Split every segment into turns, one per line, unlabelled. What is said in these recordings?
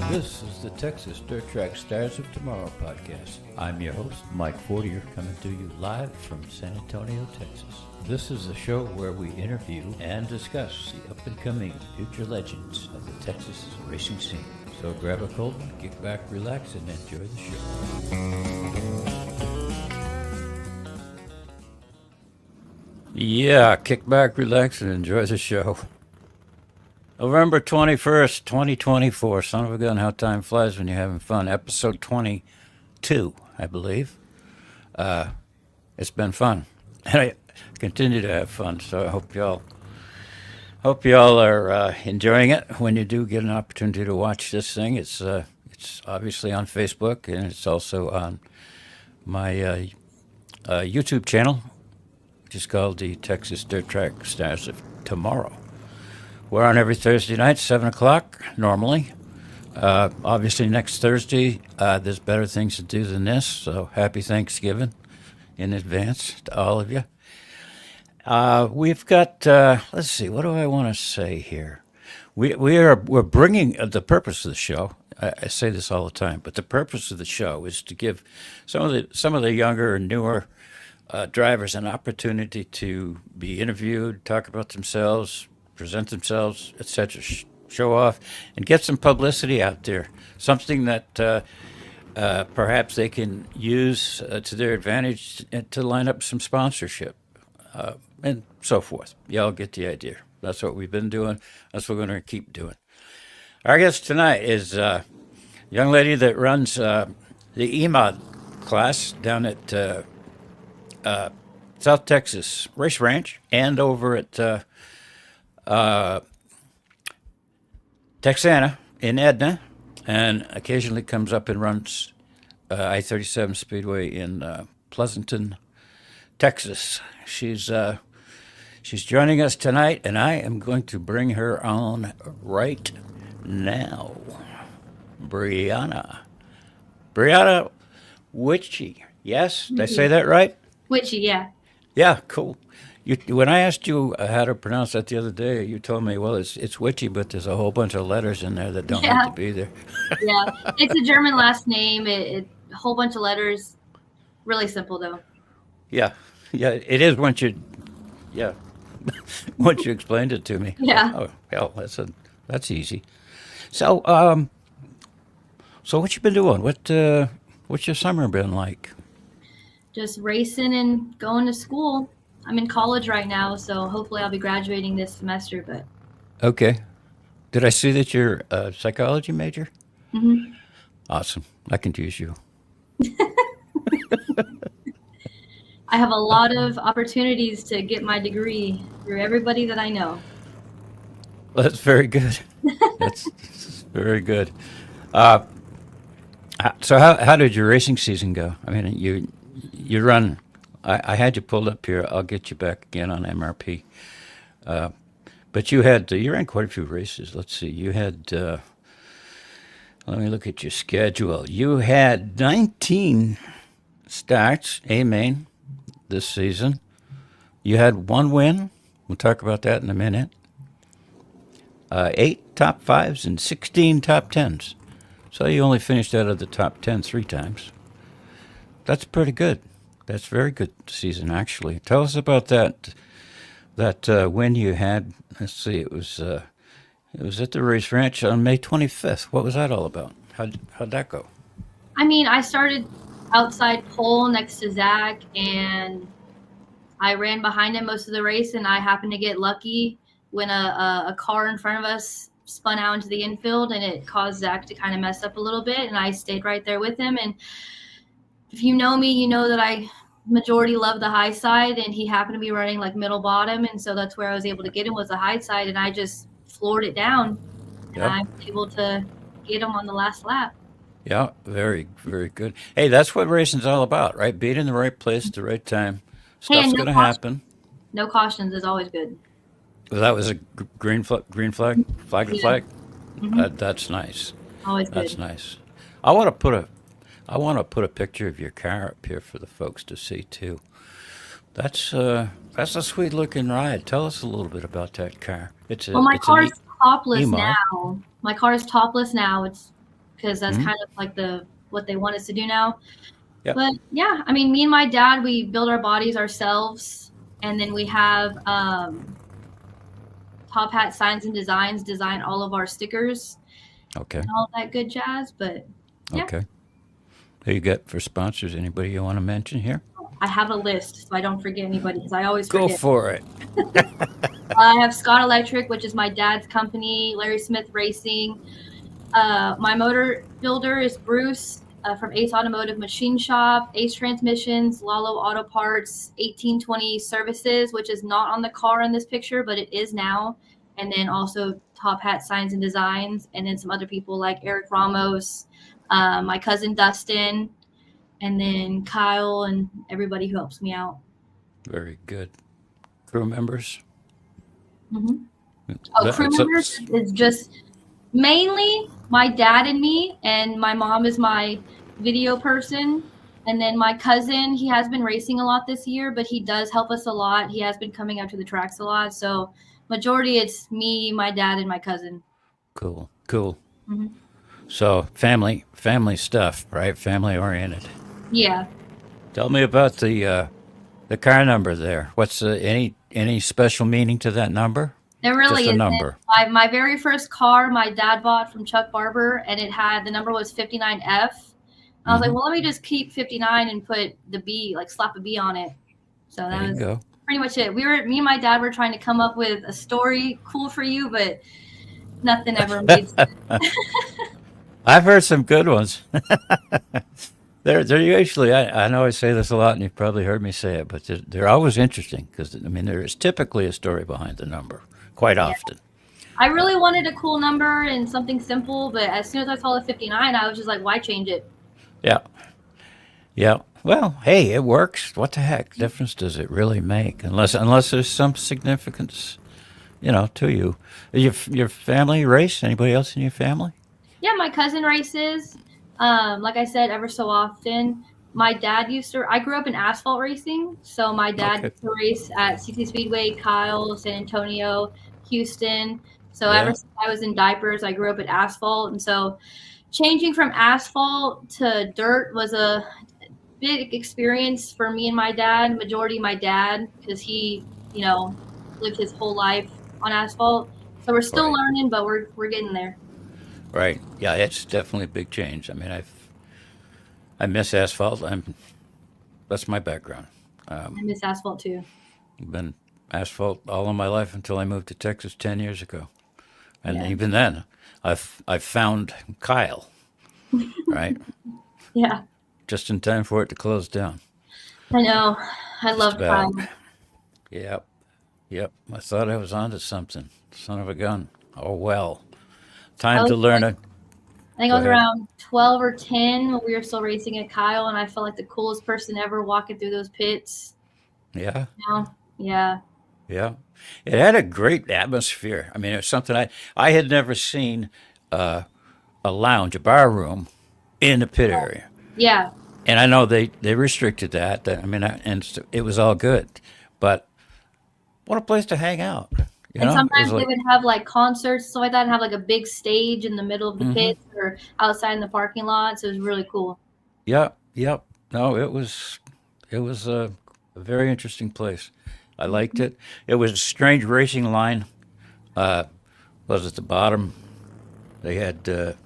This is the Texas Dirt Track Stars of Tomorrow podcast. I'm your host, Mike Fortier, coming to you live from San Antonio, Texas. This is a show where we interview and discuss the up-and-coming future legends of the Texas racing scene. So grab a cold one, kick back, relax, and enjoy the show. Yeah, kick back, relax, and enjoy the show. November 21st, 2024. Son of a gun, how time flies when you're having fun. Episode 22, I believe. It's been fun. And I continue to have fun, so I hope y'all are enjoying it when you do get an opportunity to watch this thing. It's obviously on Facebook, and it's also on my YouTube channel, which is called the Texas Dirt Track Stars of Tomorrow. We're on every Thursday night, 7 o'clock, normally. Obviously, next Thursday, there's better things to do than this, so happy Thanksgiving in advance to all of you. We've got, let's see, what do I want to say here? We're bringing, the purpose of the show, I say this all the time, but the purpose of the show is to give some of the younger and newer drivers an opportunity to be interviewed, talk about themselves, present themselves, etc., show off, and get some publicity out there. Something that perhaps they can use to their advantage to line up some sponsorship and so forth. Y'all get the idea. That's what we've been doing. That's what we're going to keep doing. Our guest tonight is a young lady that runs the eMod class down at South Texas Race Ranch and over at Texana in Edna, and occasionally comes up and runs I-37 Speedway in Pleasanton, Texas. She's joining us tonight, and I am going to bring her on right now. Brianna Witzsche. Yes, did I say that right?
Witzsche, yeah.
Yeah, cool. When I asked you how to pronounce that the other day, you told me, well, it's Witzsche, but there's a whole bunch of letters in there that don't need to be there.
Yeah, it's a German last name. A whole bunch of letters. Really simple, though.
Yeah, it is once you explained it to me.
Yeah.
Oh, hell, that's easy. So, what you been doing? What's your summer been like?
Just racing and going to school. I'm in college right now, so hopefully I'll be graduating this semester. But
okay, did I see that you're a psychology major?
Mm-hmm.
Awesome. I can use you.
I have a lot of opportunities to get my degree through everybody that I know.
Well, that's very good. That's very good. So how did your racing season go? I mean, you run. I had you pulled up here. I'll get you back again on MRP. But you ran quite a few races. Let's see. You had, let me look at your schedule. You had 19 starts, A-main, this season. You had one win. We'll talk about that in a minute. 8 top 5s and 16 top 10s. So you only finished out of the top 10 3 times. That's pretty good. That's a very good season, actually. Tell us about that win you had. Let's see, it was at the race ranch on May 25th. What was that all about? How'd that go?
I mean, I started outside pole next to Zach, and I ran behind him most of the race, and I happened to get lucky when a car in front of us spun out into the infield, and it caused Zach to kind of mess up a little bit, and I stayed right there with him. And if you know me, you know that I majority love the high side, and he happened to be running like middle bottom, and so that's where I was able to get him, was the high side, and I just floored it down, and I was able to get him on the last lap.
Yeah, very, very good. Hey, that's what racing's all about, right? Being in the right place at the right time. Stuff's going to happen.
No cautions is always good.
Well, that was a green flag? Flag?
Mm-hmm.
That's nice.
Always good.
That's nice. I want to put a picture of your car up here for the folks to see too. That's a sweet looking ride. Tell us a little bit about that car.
My car's topless now. My car is topless now. It's because that's kind of like what they want us to do now.
Yep.
But yeah, I mean, me and my dad, we build our bodies ourselves, and then we have Top Hat Signs and Designs design all of our stickers
Okay.
and all that good jazz. But yeah,
Okay. Who you got for sponsors? Anybody you want to mention here?
I have a list so I don't forget anybody because I always
Go
forget.
for it.
I have Scott Electric, which is my dad's company, Larry Smith Racing. My motor builder is Bruce from Ace Automotive Machine Shop, Ace Transmissions, Lalo Auto Parts, 1820 Services, which is not on the car in this picture, but it is now. And then also Top Hat Signs and Designs, and then some other people like Eric Ramos, my cousin Dustin, and then Kyle and everybody who helps me out.
Very good. Crew members?
Oh, crew members is just mainly my dad and me, and my mom is my video person. And then my cousin, he has been racing a lot this year, but he does help us a lot. He has been coming out to the tracks a lot. So majority it's me, my dad, and my cousin.
Cool. So family stuff, right? Family oriented.
Yeah.
Tell me about the car number there. What's any special meaning to that number?
There really
Just a
is.
number.
My very first car, my dad bought from Chuck Barber, and the number was 59F. I was like, well, let me just keep 59 and put the B, like slap a B on it. So that was pretty much it. Me and my dad were trying to come up with a story cool for you, but nothing ever made sense.
I've heard some good ones. They're usually, I know I say this a lot, and you've probably heard me say it, but they're always interesting because, I mean, there is typically a story behind the number quite often.
I really wanted a cool number and something simple, but as soon as I saw the 59, I was just like, why change it?
Yeah. Well, hey, it works. What the heck difference does it really make? Unless there's some significance, to you. Your family race? Anybody else in your family?
Yeah, my cousin races. Like I said, ever so often. My dad I grew up in asphalt racing. So my dad used to race at 60 Speedway, Kyle, San Antonio, Houston. So ever since I was in diapers, I grew up at asphalt. And so changing from asphalt to dirt was a big experience for me and my dad, majority my dad, because he, lived his whole life on asphalt. So we're still learning, but we're getting there.
Right. Yeah, it's definitely a big change. I mean, I miss asphalt. That's my background.
I miss asphalt too.
I've been asphalt all of my life until I moved to Texas 10 years ago. And even then, I've found Kyle, right?
Yeah.
Just in time for it to close down.
I know. I love Kyle.
Yep. I thought I was onto something. Son of a gun. Oh, well. Time to learn it.
I think I was around 12 or 10 when we were still racing at Kyle, and I felt like the coolest person ever walking through those pits.
Yeah.
Yeah.
Yeah. It had a great atmosphere. I mean, it was something I had never seen a lounge, a bar room in the pit area.
Yeah.
And I know they restricted that. And it was all good. But what a place to hang out.
And sometimes they would have like concerts, stuff like that, and have like a big stage in the middle of the pits or outside in the parking lot. So it was really cool.
Yep. No, it was a very interesting place. I liked it. It was a strange racing line. Was at the bottom. They had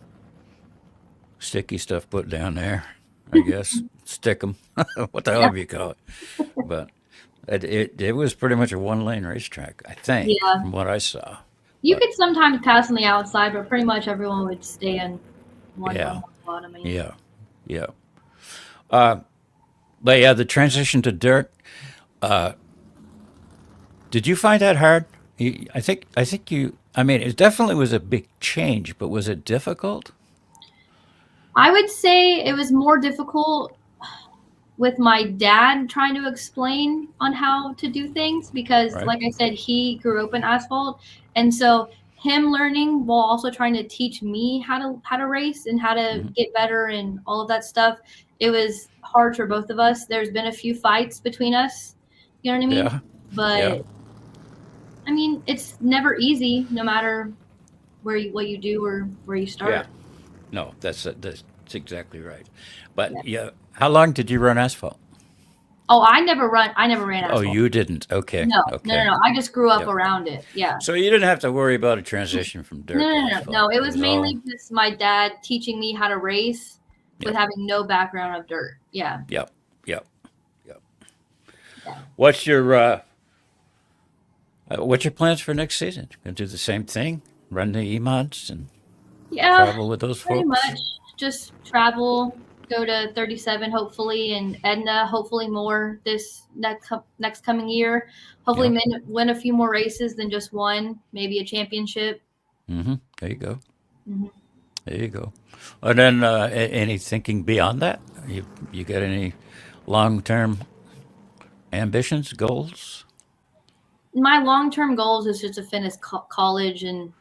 sticky stuff put down there, I guess. Stick 'em. What the hell do you call it? But it was pretty much a one-lane racetrack, I think, from what I saw.
You could sometimes pass on the outside, but pretty much everyone would stay in one spot.
Yeah. But yeah, the transition to dirt. Did you find that hard? I think you. I mean, it definitely was a big change, but was it difficult?
I would say it was more difficult with my dad trying to explain on how to do things because, like I said, he grew up in asphalt, and so him learning while also trying to teach me how to race and how to get better and all of that stuff. It was hard for both of us. There's been a few fights between us. You know what I mean?
Yeah.
But I mean, it's never easy, no matter what you do or where you start.
No, that's exactly right. But
Yeah.
yeah, how long did you run asphalt?
Oh, I never ran
Oh,
asphalt.
you didn't. Okay,
No, no, no,
okay.
no. I just grew up
Yep.
around it. Yeah.
So you didn't have to worry about a transition from
No,
dirt to
no, no,
asphalt.
no. It
It
was
was all.
mainly just my dad teaching me how to race with
Yep,
having no background of dirt. Yeah.
yep, yep, yep.
Yeah.
What's your what's your plans for next season? Gonna do the same thing, run the eMods and
Yeah,
travel with those
pretty
folks?
much. Just travel, go to 37 hopefully, and Edna hopefully more this next coming year. Hopefully
Yeah.
win a few more races than just one, maybe a championship.
Mm-hmm. There you go.
Mhm.
There you go. And then any thinking beyond that? You got any long term ambitions, goals?
My long-term goals is just to finish college and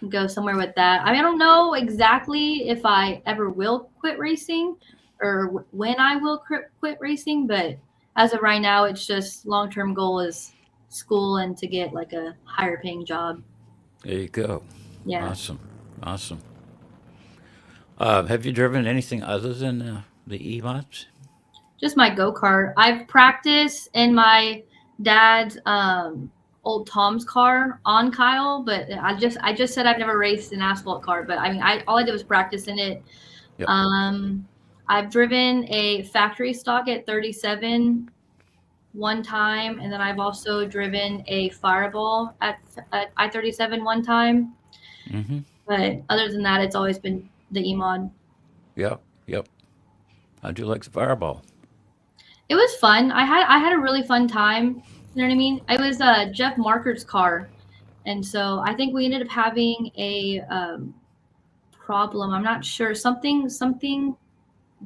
go somewhere with that. I mean, I don't know exactly if I ever will quit racing or when I will quit racing, but as of right now, it's just long-term goal is school and to get like a higher paying job.
There you go.
Yeah.
Awesome. Awesome. Have you driven anything other than the eMods?
Just my go-kart. I've practiced in my dad's old Tom's car on Kyle, but I just said I've never raced an asphalt car, but I mean I all I did was practice in it.
Yep.
Um, I've driven a factory stock at 37 one time, and then I've also driven a Fireball at I-37 one time.
Mm-hmm.
But other than that, it's always been the eMod.
Yep. Yep. How'd you like the Fireball?
It was fun. I had a really fun time. You know what I mean? It was Jeff Marker's car, and so I think we ended up having a problem. I'm not sure. Something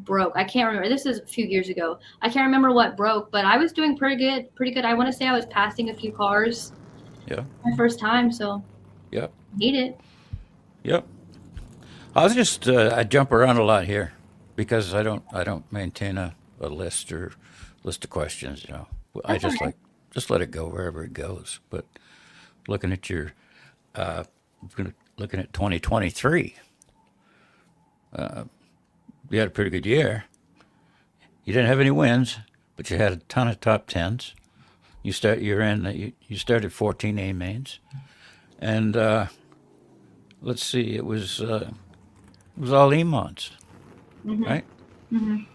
broke. I can't remember. This is a few years ago. I can't remember what broke, but I was doing pretty good. Pretty good. I want to say I was passing a few cars
Yeah.
my first time, so
Yep.
I hate it.
Yep. I jump around a lot here because I don't maintain a list or list of questions. I
That's all
just
right.
just let it go wherever it goes. But looking at your looking at 2023, you had a pretty good year. You didn't have any wins, but you had a ton of top tens. You started 14 A mains, and let's see, it was all eMods,
Mhm.
right?
Mhm.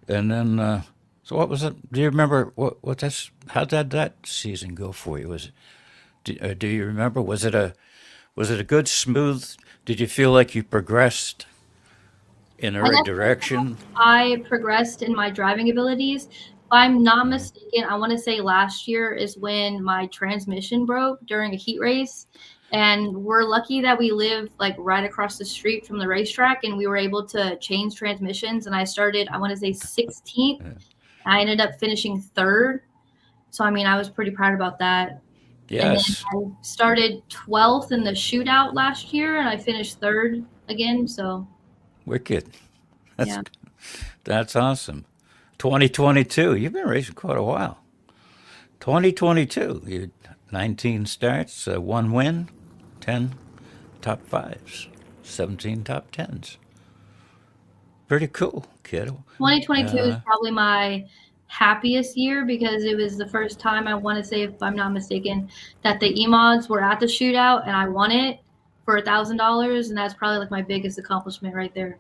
And then so what was it? Do you remember what that's how did that season go for you? Do you remember? Was it a good smooth? Did you feel like you progressed in the
I
right
definitely
direction?
I progressed in my driving abilities. If I'm not
Hmm.
mistaken, I want to say last year is when my transmission broke during a heat race. And we're lucky that we live like right across the street from the racetrack and we were able to change transmissions. And I started, I want to say 16th. I ended up finishing third. So, I mean, I was pretty proud about that. And then
Yes,
I started 12th in the shootout last year and I finished third again. So,
wicked. That's
yeah.
that's awesome. 2022. You've been racing quite a while. 2022. You had 19 starts, one win, 10 top fives, 17 top tens. Pretty cool, kiddo.
2022 is
Uh,
probably my happiest year because it was the first time I want to say, if I'm not mistaken, that the eMods were at the shootout and I won it for $1,000, and that's probably like my biggest accomplishment right there.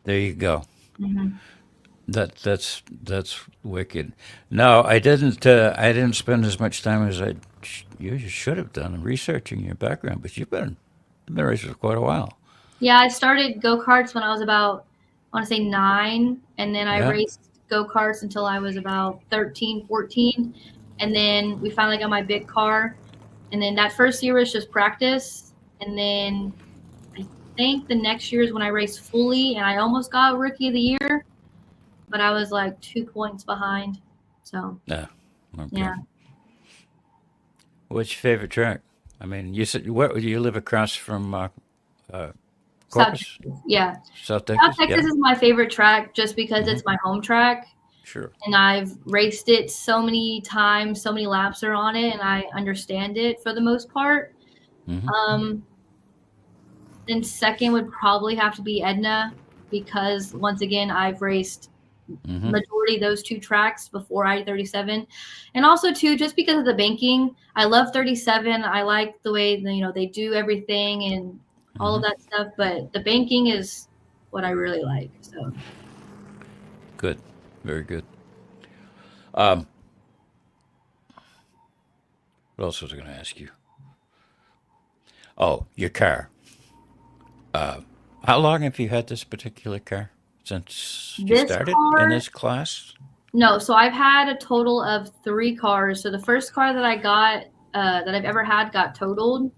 there you go.
Hmm.
That's wicked. No, I didn't. I didn't spend as much time as you should have done researching your background, but you've been racing for quite a while.
Yeah, I started go karts when I was about, I want to say 9, and then I
Yeah.
raced go karts until I was about 13, 14, and then we finally got my big car, and then that first year was just practice, and then I think the next year is when I raced fully, and I almost got Rookie of the Year, but I was like 2 points behind. So
Yeah. Okay.
yeah,
What's your favorite track? I mean, you said what you live across from uh,
South
Corpus,
Texas. Yeah,
South
South
Texas.
Texas
Yeah.
is my favorite track just because
Hmm.
it's my home track,
Sure.
and I've raced it so many times, so many laps are on it, and I understand it for the most part.
Hmm.
Um, Then second would probably have to be Edna, because once again, I've raced majority of those two tracks before I-37. And also too, just because of the banking, I love 37. I like the way they do everything and all of that stuff, but the banking is what I really like. So
Good. Very good. What else was I going to ask you? Oh, your car. How long have you had this particular car? Since you
this
started
car,
in this class?
no, so I've had a total of 3 cars. So the first car that I got, that I've ever had, got totaled.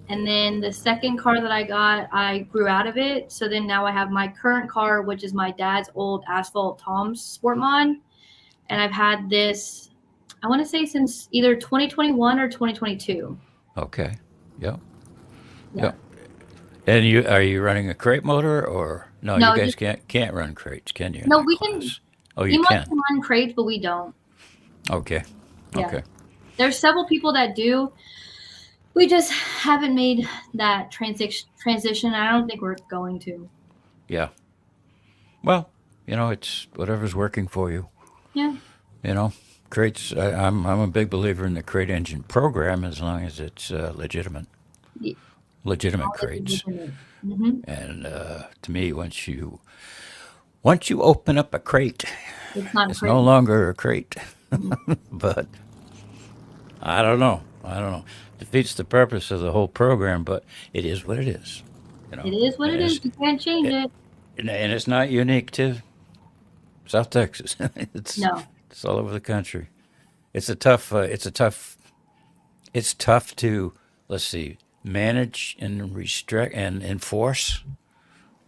And then the second car that I got, I grew out of it. So then now I have my current car, which is my dad's old Asphalt Tom's Sport Mod. And I've had this, I want to say, since either 2021 or 2022.
Okay. Yep.
Yeah.
Yep. And are you running a crate motor or no?
No,
You guys can't run crates, can you? In
No,
that
we
class?
can.
Oh, you
eMod
can.
can run crates, but we don't.
Okay.
Yeah.
Okay.
There's several people that do. We just haven't made that transition. I don't think we're going to.
Yeah. Well, it's whatever's working for you.
Yeah.
Crates. I'm a big believer in the crate engine program as long as it's legitimate crates.
Mm-hmm.
And to me, once you open up a crate,
It's
no longer a crate. But I don't know. Defeats the purpose of the whole program, but it is what it is.
It is what it is. You can't change it.
And it's not unique to South Texas. It's all over the country. It's tough to, let's see, manage and restrict and enforce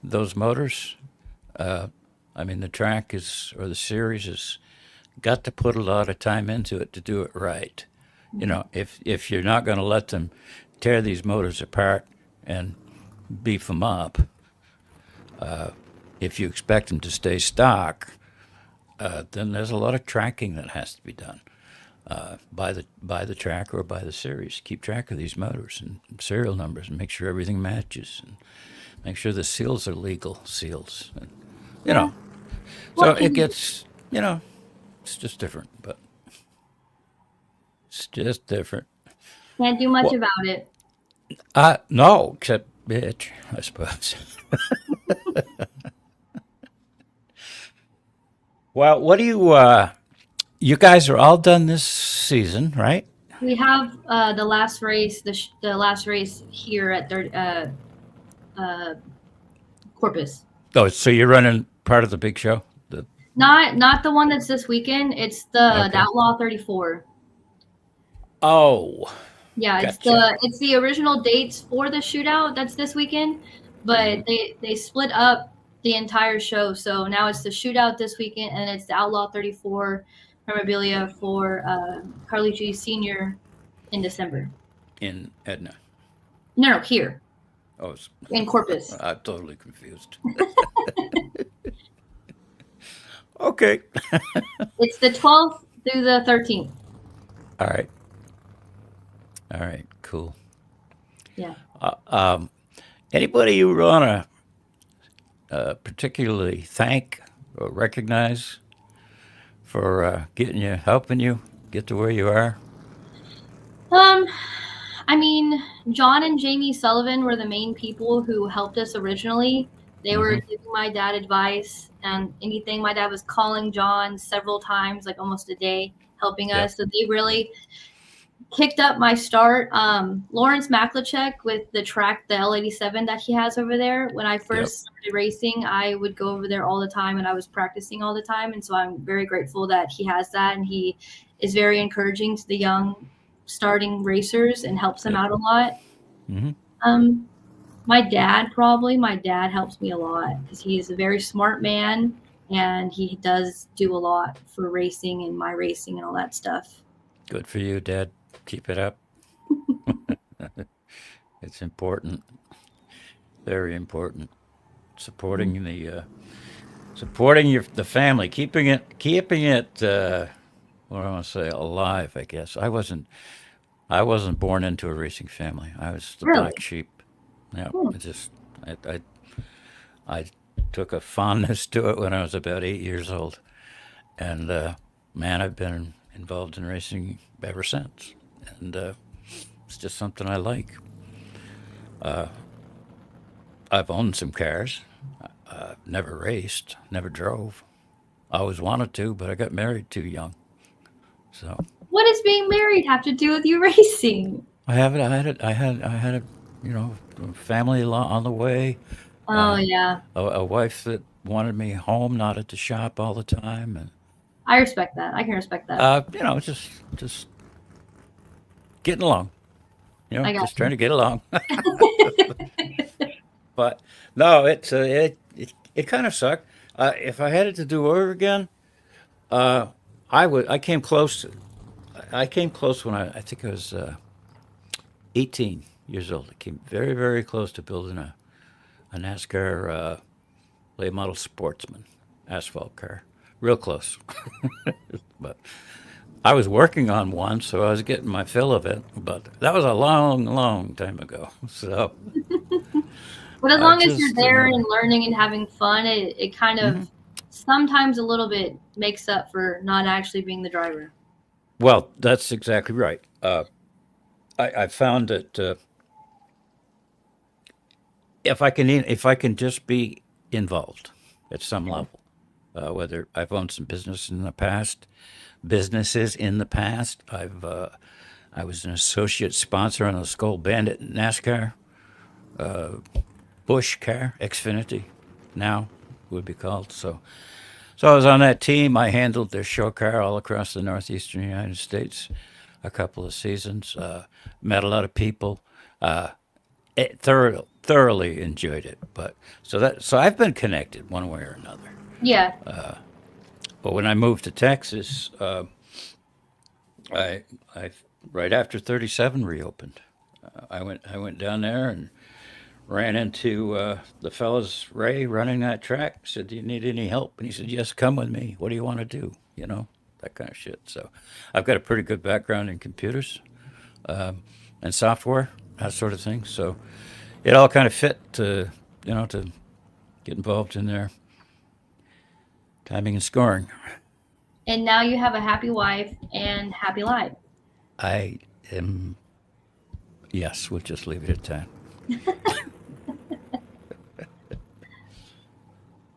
those motors. The track or the series has got to put a lot of time into it to do it right. If you're not going to let them tear these motors apart and beef them up, if you expect them to stay stock, then there's a lot of tracking that has to be done by the track or by the series. Keep track of these motors and serial numbers and make sure everything matches and make sure the seals are legal seals. And, so it gets, it's just different, but it's just different.
Can't do much about it.
No, except bitch, I suppose. Well, what do you guys are all done this season, right?
We have the last race, the last race here at Corpus.
Oh, so you're running part of the big show?
Not the one that's this weekend. It's the Outlaw 34.
Oh.
Yeah,
gotcha.
it's the original dates for the shootout that's this weekend, but they split up the entire show. So now it's the shootout this weekend, and it's the Outlaw 34 memorabilia for Carlucci Sr. in December.
In Edna?
No, here.
Oh,
in Corpus.
I'm totally confused. Okay.
It's the 12th through the 13th.
All right, cool.
Yeah.
Anybody you want to particularly thank or recognize for helping you get to where you are?
John and Jamie Sullivan were the main people who helped us originally. They were giving my dad advice and anything. My dad was calling John several times, like almost a day, helping us. So they really kicked up my start. Lawrence Maklachek with the track, the L87 that he has over there. When I first started racing, I would go over there all the time and I was practicing all the time. And so I'm very grateful that he has that. And he is very encouraging to the young starting racers and helps them out a lot. My dad helps me a lot because he is a very smart man and he does do a lot for racing and my racing and all that stuff.
Good for you, Dad. Keep it up. It's important. Very important. Supporting the family, keeping it what do I want to say, alive, I guess. I wasn't born into a racing family. I was the black sheep. Yeah.
Hmm.
I took a fondness to it when I was about 8 years old, and man, I've been involved in racing ever since, and it's just something I like. I've owned some cars, never raced, never drove. I always wanted to, but I got married too young. So
What does being married have to do with you racing?
I had a, you know, family on the way,
Oh yeah,
a wife that wanted me home, not at the shop all the time, and
I respect that. I can respect that.
just getting along.
I got
Just trying to get along. But no, it kind of sucked. If I had it to do over again, uh, I would. I came close. I came close when I think I was 18 years old. I came very, very close to building a NASCAR late model sportsman asphalt car. Real close. But I was working on one, so I was getting my fill of it. But that was a long, long time ago. So
But as
I
long as you're
just,
there and learning and having fun, it kind
mhm.
of sometimes a little bit makes up for not actually being the driver.
Well, that's exactly right. I found that if I can just be involved at some
Yeah.
level, whether I've owned some businesses in the past. I was an associate sponsor on the Skull Bandit NASCAR Bush car, Xfinity, now would be called. So I was on that team. I handled their show car all across the northeastern United States a couple of seasons. Met a lot of people. Thoroughly enjoyed it. But so I've been connected one way or another.
Yeah.
But when I moved to Texas, I I right after 37 reopened. I went down there and ran into the fellas Ray running that track. Said, "Do you need any help?" And he said, "Yes, come with me. What do you want to do?" That kind of shit. So I've got a pretty good background in computers and software, that sort of thing. So it all kind of fit to get involved in their timing and scoring.
And now you have a happy wife and happy life.
I am, yes, we'll just leave it at that.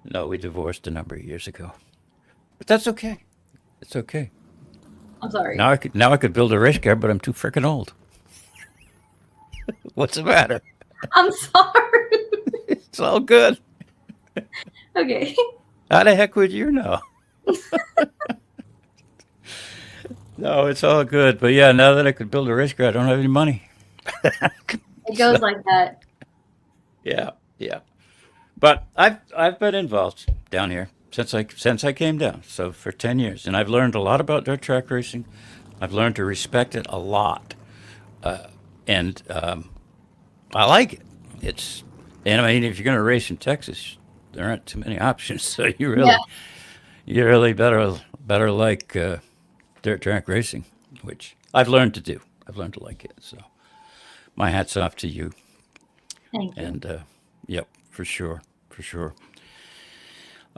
No, we divorced a number of years ago, but that's okay. It's okay.
I'm sorry.
Now I could build a race car, but I'm too freaking old. What's the matter?
I'm sorry.
It's all good.
Okay.
How the heck would you know? No, it's all good. But yeah, now that I could build a race car, I don't have any money.
It
So
goes like that.
yeah, yeah. But I've been involved down here since I came down. So for 10 years, and I've learned a lot about dirt track racing. I've learned to respect it a lot, and I like it. It's and I mean, if you're going to race in Texas, there aren't too many options. So
Yeah.
you really better like dirt track racing, which I've learned to do. I've learned to like it. So my hat's off to you.
Thank you.
And yep, for sure, for sure.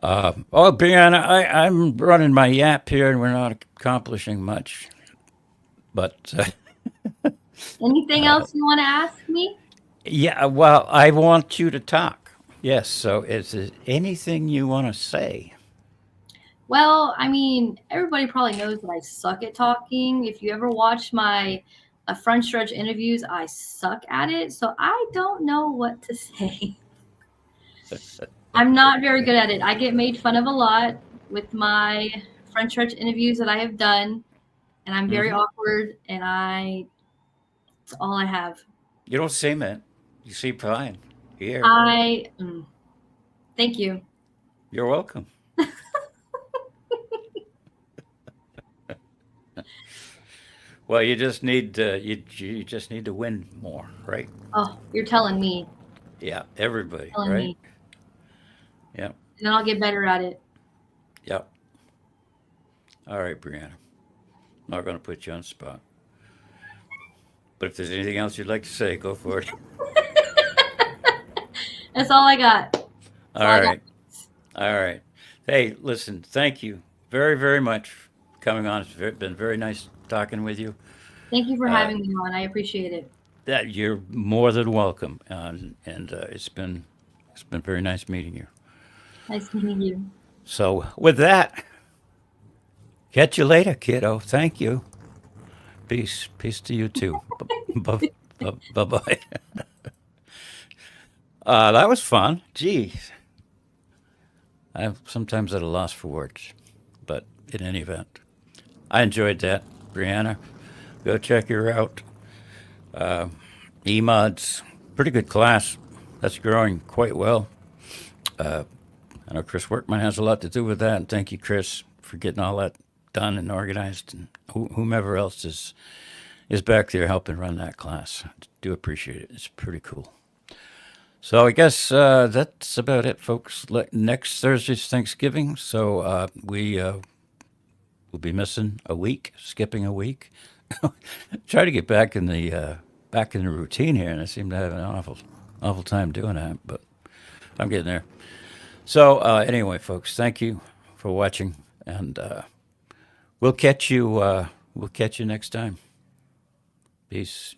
Oh, Brianna, I'm running my yap here, and we're not accomplishing much. But
Anything else you want to ask me?
yeah, well, I want you to talk. Yes. So, is there anything you want to say?
Well, I mean, everybody probably knows that I suck at talking. If you ever watch my front stretch interviews, I suck at it. So I don't know what to say. I'm not very good at it. I get made fun of a lot with my front stretch interviews that I have done, and I'm very
Hmm.
awkward, and it's all I have.
You don't seem it. You seem fine. Here,
I thank you.
you're welcome. Well, you just need to win more, right?
Oh, you're telling me,
Yeah, everybody,
telling
right?
me,
Yeah,
and then I'll get better at it.
yeah. All right, Brianna. I'm not going to put you on the spot. But if there's anything else you'd like to say, go for it.
That's all I got.
All right. All right. Hey, listen, thank you very, very much for coming on. It's been very nice talking with you.
Thank you for
Uh,
having me on. I appreciate it.
that you're more than welcome, and it's been very nice meeting you.
Nice meeting you.
So with that, catch you later, kiddo. Thank you. Peace to you too. Bye bye. That was fun. Geez, I'm sometimes at a loss for words, but in any event, I enjoyed that. Brianna, go check her out. eMod's pretty good class. That's growing quite well. I know Chris Workman has a lot to do with that. And thank you, Chris, for getting all that done and organized, and whomever else is back there helping run that class. I do appreciate it. It's pretty cool. So I guess that's about it, folks. Next Thursday's Thanksgiving, so we'll be missing a week, skipping a week. Try to get back in the routine here, and I seem to have an awful time doing that, but I'm getting there. So anyway, folks, thank you for watching, and we'll catch you next time. Peace.